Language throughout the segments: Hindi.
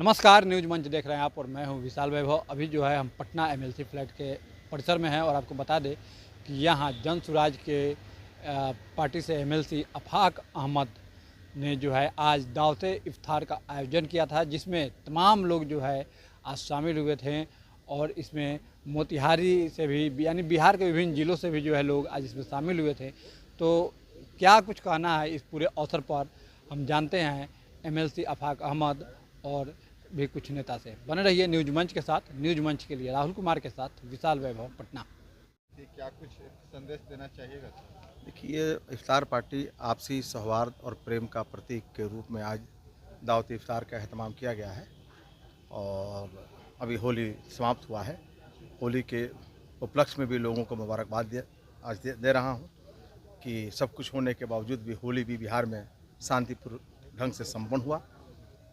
नमस्कार, न्यूज़ मंच देख रहे हैं आप और मैं हूं विशाल वैभव। अभी जो है हम पटना एमएलसी फ्लैट के परिसर में हैं और आपको बता दें कि यहाँ जन सुराज के पार्टी से एमएलसी आफाक अहमद ने जो है आज दावते इफ्तार का आयोजन किया था, जिसमें तमाम लोग जो है आज शामिल हुए थे। और इसमें मोतिहारी से भी यानी बिहार के विभिन्न ज़िलों से भी जो है लोग आज इसमें शामिल हुए थे। तो क्या कुछ कहना है इस पूरे अवसर पर, हम जानते हैं एमएलसी आफाक अहमद और भी कुछ नेता से। बने रहिए न्यूज़ मंच के साथ। न्यूज़ मंच के लिए राहुल कुमार के साथ विशाल वैभव, पटना। क्या कुछ संदेश देना चाहिएगा? देखिए, इफ्तार पार्टी आपसी सौहार्द और प्रेम का प्रतीक के रूप में आज दावत इफ्तार का अहतमाम किया गया है। और अभी होली समाप्त हुआ है। होली के उपलक्ष्य में भी लोगों को मुबारकबाद आज दे रहा हूं कि सब कुछ होने के बावजूद भी होली भी बिहार में शांतिपूर्ण ढंग से संपन्न हुआ।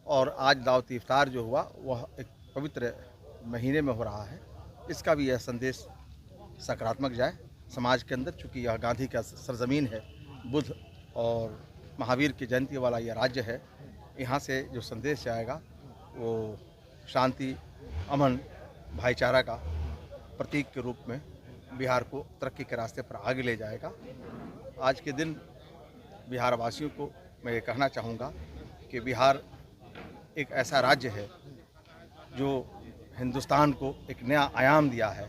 और आज दावत इफ्तार जो हुआ वह एक पवित्र महीने में हो रहा है। इसका भी यह संदेश सकारात्मक जाए समाज के अंदर, चूँकि यह गांधी का सरजमीन है, बुद्ध और महावीर की जयंती वाला यह राज्य है। यहाँ से जो संदेश जाएगा वो शांति, अमन, भाईचारा का प्रतीक के रूप में बिहार को तरक्की के रास्ते पर आगे ले जाएगा। आज के दिन बिहार वासियों को मैं ये कहना चाहूँगा कि बिहार एक ऐसा राज्य है जो हिंदुस्तान को एक नया आयाम दिया है,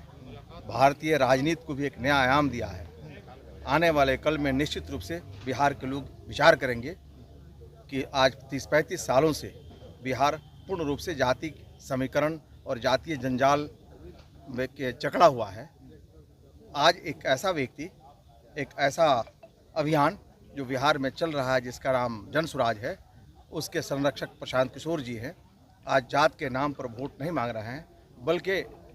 भारतीय राजनीति को भी एक नया आयाम दिया है। आने वाले कल में निश्चित रूप से बिहार के लोग विचार करेंगे कि आज 30-35 सालों से बिहार पूर्ण रूप से जाति समीकरण और जातीय जंजाल के जकड़ा हुआ है। आज एक ऐसा व्यक्ति, एक ऐसा अभियान जो बिहार में चल रहा है जिसका नाम जन सुराज है, उसके संरक्षक प्रशांत किशोर जी हैं। आज जात के नाम पर वोट नहीं मांग रहे हैं, बल्कि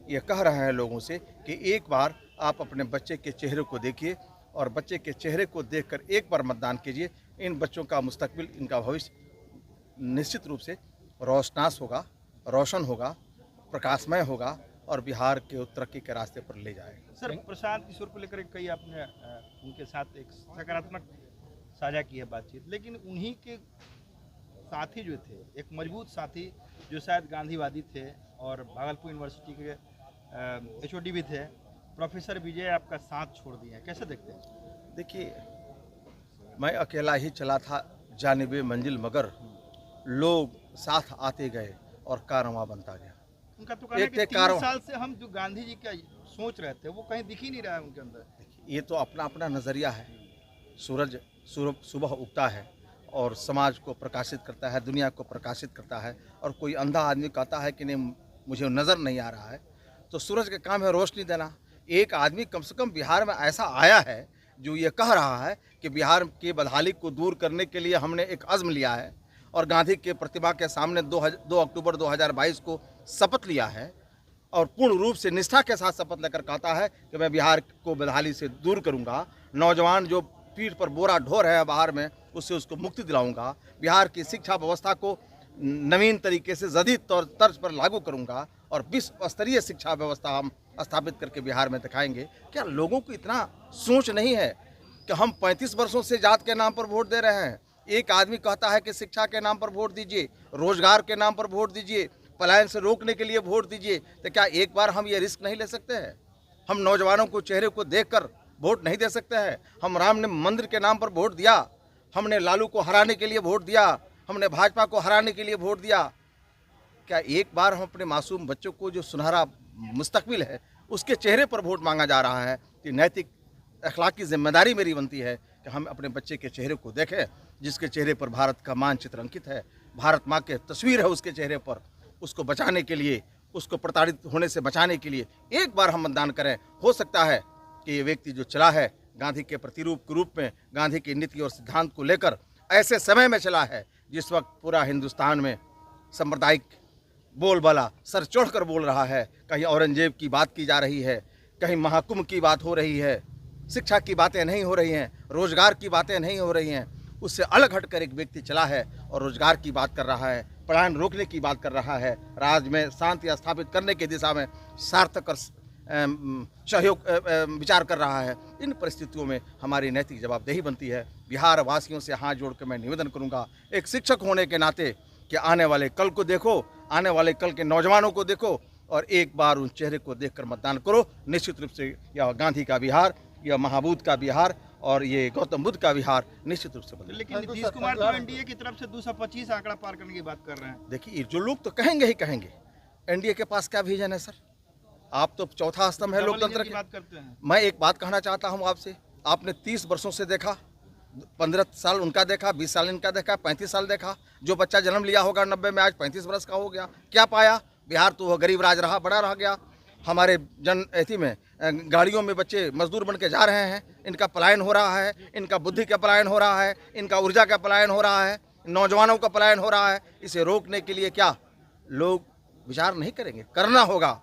ये कह रहे हैं लोगों से कि एक बार आप अपने बच्चे के चेहरे को देखिए और बच्चे के चेहरे को देखकर एक बार मतदान कीजिए। इन बच्चों का मुस्तकबिल, इनका भविष्य निश्चित रूप से रोशनास होगा, रोशन होगा, प्रकाशमय होगा और बिहार के तरक्की के रास्ते पर ले जाएगा। सर, प्रशांत किशोर को लेकर कई आपने उनके साथ एक सकारात्मक साझा की है बातचीत, लेकिन उन्हीं के साथी जो थे, एक मजबूत साथी जो शायद गांधीवादी थे और भागलपुर यूनिवर्सिटी के एचओडी भी थे, प्रोफेसर विजय आपका साथ छोड़ दिए हैं, कैसे देखते हैं? देखिए, मैं अकेला ही चला था जानिबे मंजिल, मगर लोग साथ आते गए और कारवां बनता गया। उनका तो कहना है कि 3 साल से हम जो गांधी जी का सोच रहे थे वो कहीं दिख ही नहीं रहा है उनके अंदर। ये तो अपना अपना नज़रिया है। सूरज सुबह उगता है और समाज को प्रकाशित करता है, दुनिया को प्रकाशित करता है। और कोई अंधा आदमी कहता है कि नहीं मुझे नज़र नहीं आ रहा है, तो सूरज का काम है रोशनी देना। एक आदमी कम से कम बिहार में ऐसा आया है जो ये कह रहा है कि बिहार की बदहाली को दूर करने के लिए हमने एक अज़्म लिया है और गांधी के प्रतिमा के सामने 2 अक्टूबर 2022 को शपथ लिया है और पूर्ण रूप से निष्ठा के साथ शपथ लेकर कहता है कि मैं बिहार को बदहाली से दूर करूंगा। नौजवान जो पीठ पर बोरा ढो रहे हैं बाहर में, उससे उसको मुक्ति दिलाऊंगा। बिहार की शिक्षा व्यवस्था को नवीन तरीके से जदीद तर्ज पर लागू करूंगा और विश्व स्तरीय शिक्षा व्यवस्था हम स्थापित करके बिहार में दिखाएंगे। क्या लोगों को इतना सोच नहीं है कि हम 35 वर्षों से जात के नाम पर वोट दे रहे हैं? एक आदमी कहता है कि शिक्षा के नाम पर वोट दीजिए, रोजगार के नाम पर वोट दीजिए, पलायन से रोकने के लिए वोट दीजिए, तो क्या एक बार हम ये रिस्क नहीं ले सकते हैं? हम नौजवानों को चेहरे को देखकर वोट नहीं दे सकते हैं? हम राम मंदिर के नाम पर वोट दिया, हमने लालू को हराने के लिए वोट दिया, हमने भाजपा को हराने के लिए वोट दिया। क्या एक बार हम अपने मासूम बच्चों को जो सुनहरा मुस्तकबिल है उसके चेहरे पर वोट मांगा जा रहा है? कि नैतिक अखलाकी जिम्मेदारी मेरी बनती है कि हम अपने बच्चे के चेहरे को देखें जिसके चेहरे पर भारत का मानचित्र अंकित है, भारत माँ की तस्वीर है उसके चेहरे पर। उसको बचाने के लिए, उसको प्रताड़ित होने से बचाने के लिए एक बार हम मतदान करें। हो सकता है कि ये व्यक्ति जो चला है गांधी के प्रतिरूप के रूप में, गांधी की नीति और सिद्धांत को लेकर, ऐसे समय में चला है जिस वक्त पूरा हिंदुस्तान में सांप्रदायिक बोलबाला सर चढ़कर बोल रहा है। कहीं औरंगजेब की बात की जा रही है, कहीं महाकुंभ की बात हो रही है, शिक्षा की बातें नहीं हो रही हैं, रोजगार की बातें नहीं हो रही हैं। उससे अलग हटकर एक व्यक्ति चला है और रोजगार की बात कर रहा है, पलायन रोकने की बात कर रहा है, राज्य में शांति स्थापित करने की दिशा में सार्थक और सहयोग विचार कर रहा है। इन परिस्थितियों में हमारी नैतिक जवाबदेही बनती है। बिहार वासियों से हाथ जोड़ कर मैं निवेदन करूंगा, एक शिक्षक होने के नाते, कि आने वाले कल को देखो, आने वाले कल के नौजवानों को देखो और एक बार उन चेहरे को देखकर मतदान करो। निश्चित रूप से यह गांधी का बिहार, यह महाबूद का बिहार और ये गौतम बुद्ध का बिहार निश्चित रूप से बदलेगा। लेकिन नीतीश कुमार तो एनडीए की तरफ से 225 आंकड़ा पार करने की बात कर रहे हैं। देखिए, जो लोग तो कहेंगे ही कहेंगे, एनडीए के पास क्या विजन है सर? आप तो चौथा स्तंभ है लोकतंत्र की बात करते हैं। मैं एक बात कहना चाहता हूं आपसे, आपने 30 वर्षों से देखा, 15 साल उनका देखा, 20 साल इनका देखा, 35 साल देखा। जो बच्चा जन्म लिया होगा 90 में, आज 35 वर्ष का हो गया, क्या पाया? बिहार तो वह गरीब राज रहा, बड़ा रह गया। हमारे एथी में गाड़ियों में बच्चे मजदूर बन के जा रहे हैं, इनका पलायन हो रहा है, इनका बुद्धि का पलायन हो रहा है, इनका ऊर्जा का पलायन हो रहा है, नौजवानों का पलायन हो रहा है। इसे रोकने के लिए क्या लोग विचार नहीं करेंगे? करना होगा,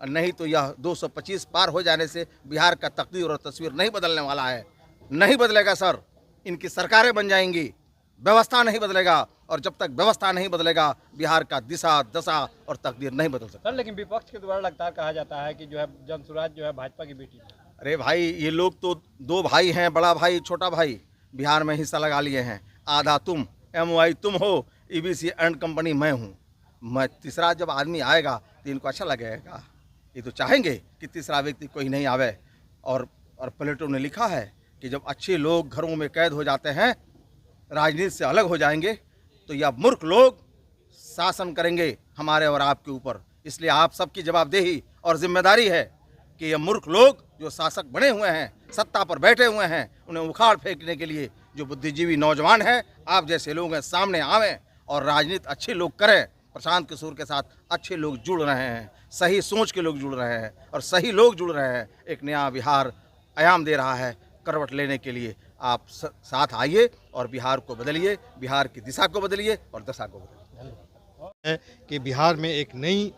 नहीं तो यह 225 पार हो जाने से बिहार का तकदीर और तस्वीर नहीं बदलने वाला है। नहीं बदलेगा सर, इनकी सरकारें बन जाएंगी, व्यवस्था नहीं बदलेगा, और जब तक व्यवस्था नहीं बदलेगा बिहार का दिशा दशा और तकदीर नहीं बदल सकता। सर, लेकिन विपक्ष के द्वारा लगातार कहा जाता है कि जो है जनसुराज जो है भाजपा की बेटी है। अरे भाई, ये लोग तो दो भाई हैं, बड़ा भाई छोटा भाई, बिहार में हिस्सा लगा लिए हैं। आधा तुम, MOI तुम हो, EBC एंड कंपनी मैं हूँ। मैं तीसरा जब आदमी आएगा तो इनको अच्छा लगेगा। ये तो चाहेंगे कि तीसरा व्यक्ति कोई नहीं आवे। और प्लेटो ने लिखा है कि जब अच्छे लोग घरों में कैद हो जाते हैं, राजनीति से अलग हो जाएंगे, तो यह मूर्ख लोग शासन करेंगे हमारे और आपके ऊपर। इसलिए आप सबकी जवाबदेही और जिम्मेदारी है कि ये मूर्ख लोग जो शासक बने हुए हैं, सत्ता पर बैठे हुए हैं, उन्हें उखाड़ फेंकने के लिए जो बुद्धिजीवी नौजवान हैं, आप जैसे लोग हैं, सामने आवें और राजनीति अच्छे लोग करें। प्रशांत किशोर के साथ अच्छे लोग जुड़ रहे हैं, सही सोच के लोग जुड़ रहे हैं और सही लोग जुड़ रहे हैं। एक नया बिहार आयाम दे रहा है, करवट लेने के लिए आप साथ आइए और बिहार को बदलिए, बिहार की दिशा को बदलिए और दशा को बदलिए। कि बिहार में एक नई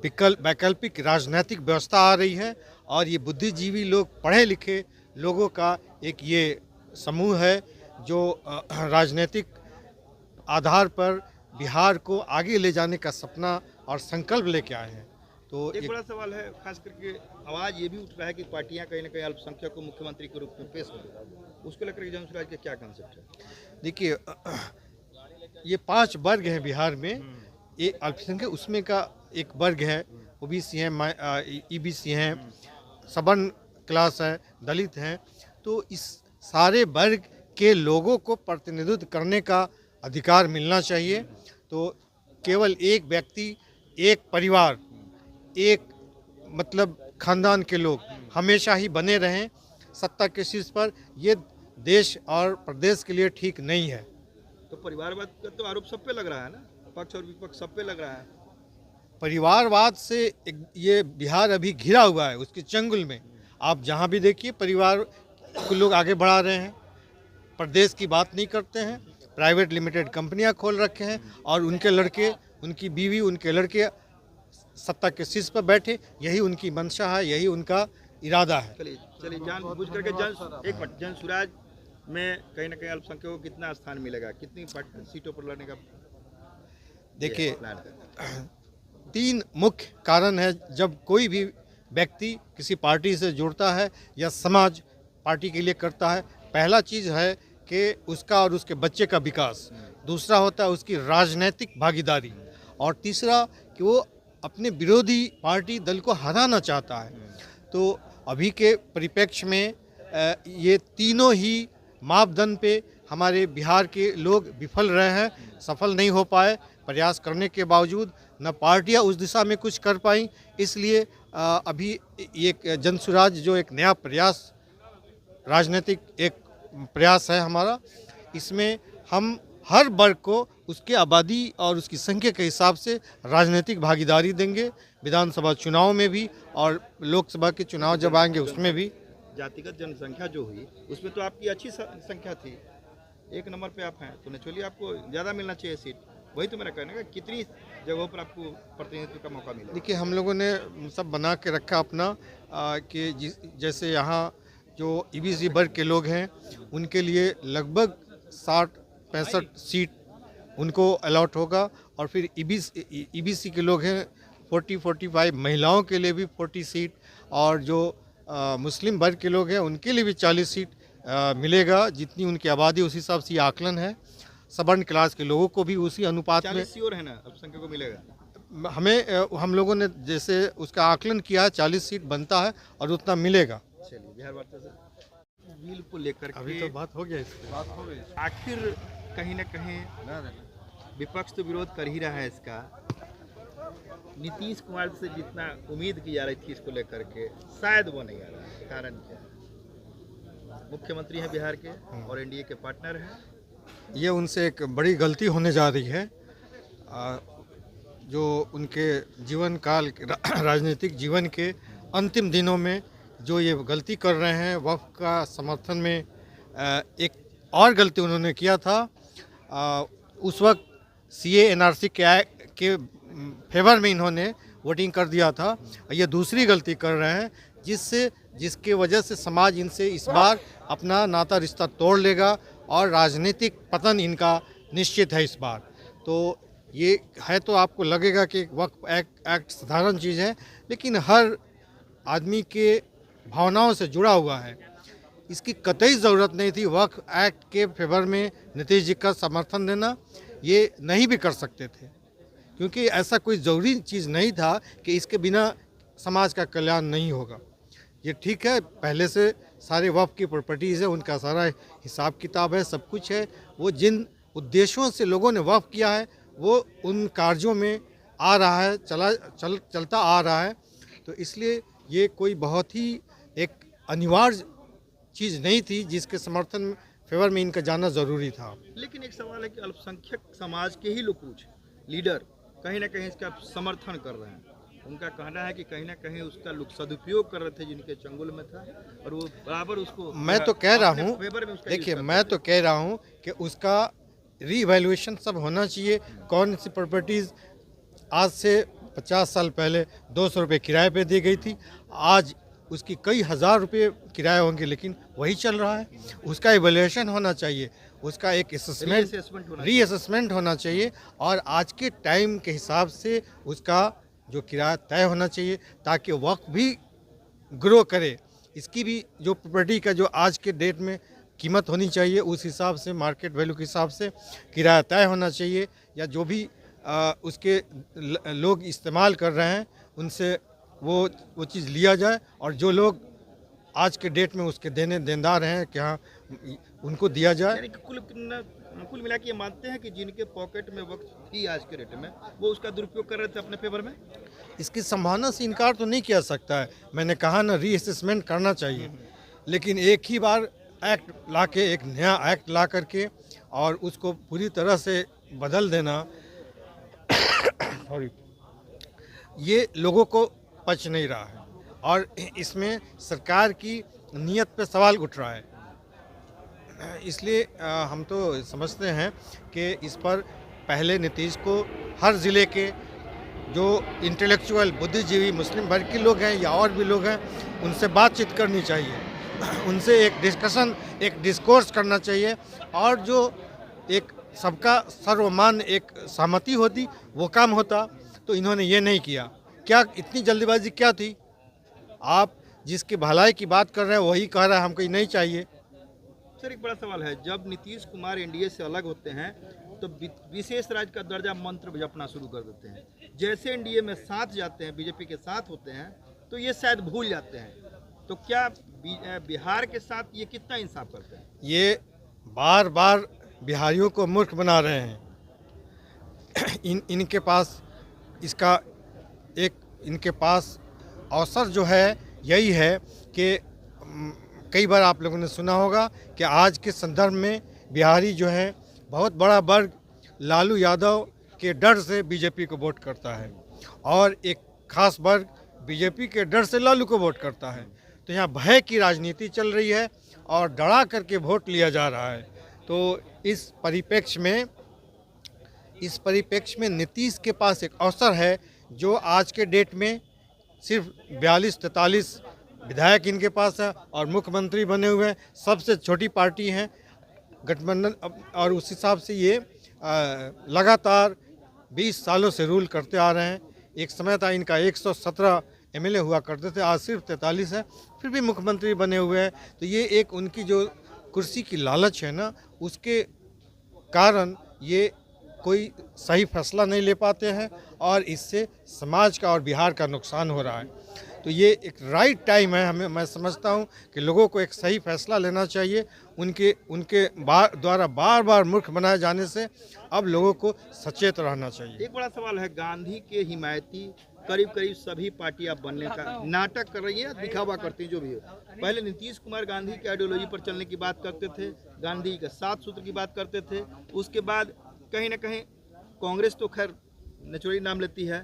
वैकल्पिक राजनीतिक व्यवस्था आ रही है और ये बुद्धिजीवी लोग, पढ़े लिखे लोगों का एक ये समूह है जो राजनीतिक आधार पर बिहार को आगे ले जाने का सपना और संकल्प लेके आए हैं। तो एक बड़ा सवाल है, खास करके आवाज़ ये भी उठ रहा है कि पार्टियां कहीं ना कहीं अल्पसंख्यक को मुख्यमंत्री के रूप में पेश करें। उसको लेकर के जनसुराज का क्या कॉन्सेप्ट है? देखिए, ये 5 वर्ग हैं बिहार में, एक अल्पसंख्यक उसमें का एक वर्ग है, OBC हैं, EBC हैं, सवर्ण क्लास है, दलित हैं। तो इस सारे वर्ग के लोगों को प्रतिनिधित्व करने का अधिकार मिलना चाहिए। तो केवल एक व्यक्ति, एक परिवार, एक मतलब खानदान के लोग हमेशा ही बने रहें सत्ता के शीर्ष पर, ये देश और प्रदेश के लिए ठीक नहीं है। तो परिवारवाद का तो आरोप सब पे लग रहा है ना, पक्ष और विपक्ष सब पे लग रहा है। परिवारवाद से ये बिहार अभी घिरा हुआ है, उसके चंगुल में। आप जहाँ भी देखिए परिवार को लोग आगे बढ़ा रहे हैं, प्रदेश की बात नहीं करते हैं, प्राइवेट लिमिटेड कंपनियां खोल रखे हैं और उनके लड़के, उनकी बीवी, उनके लड़के सत्ता के शीर्ष पर बैठे। यही उनकी मंशा है, यही उनका इरादा है। चलिए जानबूझ करके जनसुराज में कहीं ना कहीं अल्पसंख्यकों को कितना स्थान मिलेगा, कितनी सीटों पर लड़ने का? देखिए, 3 मुख्य कारण है जब कोई भी व्यक्ति किसी पार्टी से जुड़ता है या समाज पार्टी के लिए करता है। पहला चीज़ है कि उसका और उसके बच्चे का विकास, दूसरा होता है उसकी राजनीतिक भागीदारी, और तीसरा कि वो अपने विरोधी पार्टी दल को हराना चाहता है। तो अभी के परिप्रेक्ष्य में ये तीनों ही मापदंड पे हमारे बिहार के लोग विफल रहे हैं, सफल नहीं हो पाए। प्रयास करने के बावजूद न पार्टियां उस दिशा में कुछ कर पाई। इसलिए अभी एक जनसुराज जो एक नया प्रयास, राजनीतिक एक प्रयास है हमारा, इसमें हम हर वर्ग को उसके आबादी और उसकी संख्या के हिसाब से राजनीतिक भागीदारी देंगे, विधानसभा चुनाव में भी और लोकसभा के चुनाव जब आएंगे उसमें भी। जातिगत जनसंख्या जो हुई उसमें तो आपकी अच्छी संख्या थी, 1 नंबर पे आप हैं, तो नेचुरली आपको ज़्यादा मिलना चाहिए सीट। वही तो मेरा कहना है, कितनी जगहों पर आपको प्रतिनिधित्व का मौका मिला? देखिए, हम लोगों ने सब बना के रखा अपना कि जैसे यहाँ जो EBC वर्ग के लोग हैं उनके लिए लगभग 60-65 सीट उनको अलॉट होगा, और फिर EBC के लोग हैं 40-45, महिलाओं के लिए भी 40 सीट, और जो मुस्लिम वर्ग के लोग हैं उनके लिए भी 40 सीट मिलेगा। जितनी उनकी आबादी उस हिसाब से ये आकलन है। सवर्ण क्लास के लोगों को भी उसी अनुपात में 40 श्योर है ना, अल्पसंख्यक को मिलेगा। हम लोगों ने जैसे उसका आकलन किया है 40 सीट बनता है और उतना मिलेगा। चलिए बिहार वार्ता से बिल को लेकर अभी के तो बात हो गया इसकी। आखिर कहीं ना कहीं विपक्ष तो विरोध कर ही रहा है इसका। नीतीश कुमार से जितना उम्मीद की जा रही थी इसको लेकर के शायद वो नहीं आ रहा है। कारण क्या है? मुख्यमंत्री हैं बिहार के और एनडीए के पार्टनर हैं। ये उनसे एक बड़ी गलती होने जा रही है। जो उनके जीवन काल राजनीतिक जीवन के अंतिम दिनों में जो ये गलती कर रहे हैं, वक्फ का समर्थन में एक और गलती उन्होंने किया था। उस वक्त CA NRC के फेवर में इन्होंने वोटिंग कर दिया था। ये दूसरी गलती कर रहे हैं जिसके वजह से समाज इनसे इस बार अपना नाता रिश्ता तोड़ लेगा और राजनीतिक पतन इनका निश्चित है इस बार। तो ये है तो आपको लगेगा कि वक्फ एक्ट साधारण चीज़ है, लेकिन हर आदमी के भावनाओं से जुड़ा हुआ है। इसकी कतई ज़रूरत नहीं थी वक्फ एक्ट के फेवर में नीतीश जी का समर्थन देना। ये नहीं भी कर सकते थे, क्योंकि ऐसा कोई ज़रूरी चीज़ नहीं था कि इसके बिना समाज का कल्याण नहीं होगा। ये ठीक है, पहले से सारे वक्फ की प्रॉपर्टीज़ है, उनका सारा हिसाब किताब है, सब कुछ है। वो जिन उद्देश्यों से लोगों ने वक्फ किया है वो उन कार्यों में आ रहा है, चलता आ रहा है। तो इसलिए ये कोई बहुत ही एक अनिवार्य चीज़ नहीं थी जिसके समर्थन फेवर में इनका जाना ज़रूरी था। लेकिन एक सवाल है कि अल्पसंख्यक समाज के ही लोग कुछ लीडर कहीं ना कहीं इसका समर्थन कर रहे हैं। उनका कहना है कि कहीं ना कहीं उसका लोग सदुपयोग कर रहे थे जिनके चंगुल में था, और वो बराबर उसको मैं तो कह रहा हूँ, फेवर में उसका देखिए यूज़ मैं तो कह रहा हूँ कि उसका रीवैल्यूएशन सब होना चाहिए। कौन सी प्रॉपर्टीज़ आज से 50 साल पहले 200 रुपये किराए पे दी गई थी, आज उसकी कई हज़ार रुपये किराया होंगे, लेकिन वही चल रहा है। उसका इवैल्यूएशन होना चाहिए, उसका एक रीअसेसमेंट होना चाहिए, और आज के टाइम के हिसाब से उसका जो किराया तय होना चाहिए, ताकि वक्त भी ग्रो करे। इसकी भी जो प्रॉपर्टी का जो आज के डेट में कीमत होनी चाहिए, उस हिसाब से मार्केट वैल्यू के हिसाब से किराया तय होना चाहिए, या जो भी उसके लोग इस्तेमाल कर रहे हैं उनसे वो चीज़ लिया जाए, और जो लोग आज के डेट में उसके देनदार हैं कि हाँ उनको दिया जाए। यानी कि कुल मिला के ये मानते हैं कि जिनके पॉकेट में वक्त थी आज के रेट में, वो उसका दुरुपयोग कर रहे थे अपने फेवर में। इसकी संभावना से इनकार तो नहीं किया सकता है। मैंने कहा ना, रीअसेसमेंट करना चाहिए, लेकिन एक ही बार एक्ट ला के, एक नया एक्ट ला करके और उसको पूरी तरह से बदल देना सॉरी, ये लोगों को पच नहीं रहा है, और इसमें सरकार की नीयत पे सवाल उठ रहा है। इसलिए हम तो समझते हैं कि इस पर पहले नीतीश को हर ज़िले के जो इंटेलेक्चुअल बुद्धिजीवी मुस्लिम वर्ग के लोग हैं या और भी लोग हैं, उनसे बातचीत करनी चाहिए, उनसे एक डिस्कशन, एक डिस्कोर्स करना चाहिए, और जो एक सबका सर्वमान्य एक सहमति होती वो काम होता। तो इन्होंने ये नहीं किया। क्या इतनी जल्दीबाजी क्या थी? आप जिसकी भलाई की बात कर रहे हैं वही कह रहा है हमको ये नहीं चाहिए। सर एक बड़ा सवाल है, जब नीतीश कुमार एनडीए से अलग होते हैं तो विशेष राज्य का दर्जा मंत्र जपना शुरू कर देते हैं। जैसे एनडीए में साथ जाते हैं, बीजेपी के साथ होते हैं, तो ये शायद भूल जाते हैं। तो क्या बिहार के साथ ये कितना इंसाफ करते हैं? ये बार बार बिहारियों को मूर्ख बना रहे हैं। इनके पास इसका इनके पास अवसर जो है यही है कि कई बार आप लोगों ने सुना होगा कि आज के संदर्भ में बिहारी जो है बहुत बड़ा वर्ग लालू यादव के डर से बीजेपी को वोट करता है, और एक खास वर्ग बीजेपी के डर से लालू को वोट करता है। तो यहाँ भय की राजनीति चल रही है और डरा करके वोट लिया जा रहा है। तो इस परिप्रेक्ष्य में नीतीश के पास एक अवसर है, जो आज के डेट में सिर्फ 42-43 विधायक इनके पास है और मुख्यमंत्री बने हुए हैं, सबसे छोटी पार्टी है गठबंधन, और उस हिसाब से ये लगातार 20 सालों से रूल करते आ रहे हैं। एक समय था इनका 117 एमएलए हुआ करते थे, आज सिर्फ 43 है, फिर भी मुख्यमंत्री बने हुए हैं। तो ये एक उनकी जो कुर्सी की लालच है ना, उसके कारण ये कोई सही फैसला नहीं ले पाते हैं और इससे समाज का और बिहार का नुकसान हो रहा है। तो ये एक राइट टाइम है, मैं समझता हूँ कि लोगों को एक सही फैसला लेना चाहिए। उनके द्वारा बार बार मूर्ख बनाए जाने से अब लोगों को सचेत रहना चाहिए। एक बड़ा सवाल है, गांधी के हिमायती करीब करीब सभी पार्टियां बनने का नाटक कर रही है, दिखावा करती है जो भी हो। पहले नीतीश कुमार गांधी के आइडियोलॉजी पर चलने की बात करते थे, गांधी के 7 सूत्र की बात करते थे। उसके बाद कहीं ना कहीं कांग्रेस तो खैर नेचुरली नाम लेती है।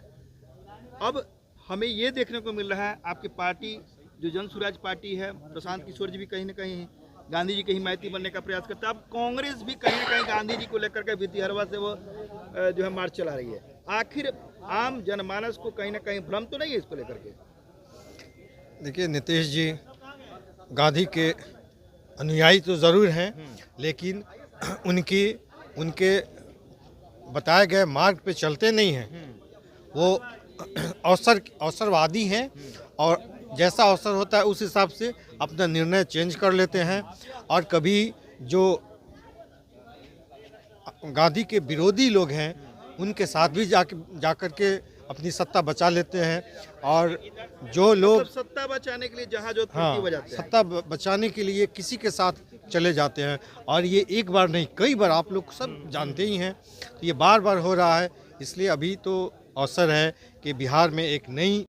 अब हमें ये देखने को मिल रहा है आपकी पार्टी जो जन स्वराज पार्टी है, प्रशांत किशोर जी भी कहीं ना कहीं गांधी जी के हिमायती बनने का प्रयास करता है। अब कांग्रेस भी कहीं ना कहीं गांधी जी को लेकर के भितिहरवा से वो जो है मार्च चला रही है। आखिर आम जनमानस को कहीं ना कहीं भ्रम तो नहीं है इसको लेकर के? देखिए, नीतीश जी गांधी के अनुयायी तो ज़रूर हैं, लेकिन उनके बताए गए मार्ग पे चलते नहीं हैं। वो अवसरवादी हैं और जैसा अवसर होता है उस हिसाब से अपना निर्णय चेंज कर लेते हैं। और कभी जो गांधी के विरोधी लोग हैं उनके साथ भी जाकर के अपनी सत्ता बचा लेते हैं। और जो लोग मतलब सत्ता बचाने के लिए जहां जो हाँ, बजाते हैं, सत्ता बचाने के लिए किसी के साथ चले जाते हैं। और ये एक बार नहीं, कई बार, आप लोग सब जानते ही हैं। तो ये बार बार हो रहा है। इसलिए अभी तो अवसर है कि बिहार में एक नई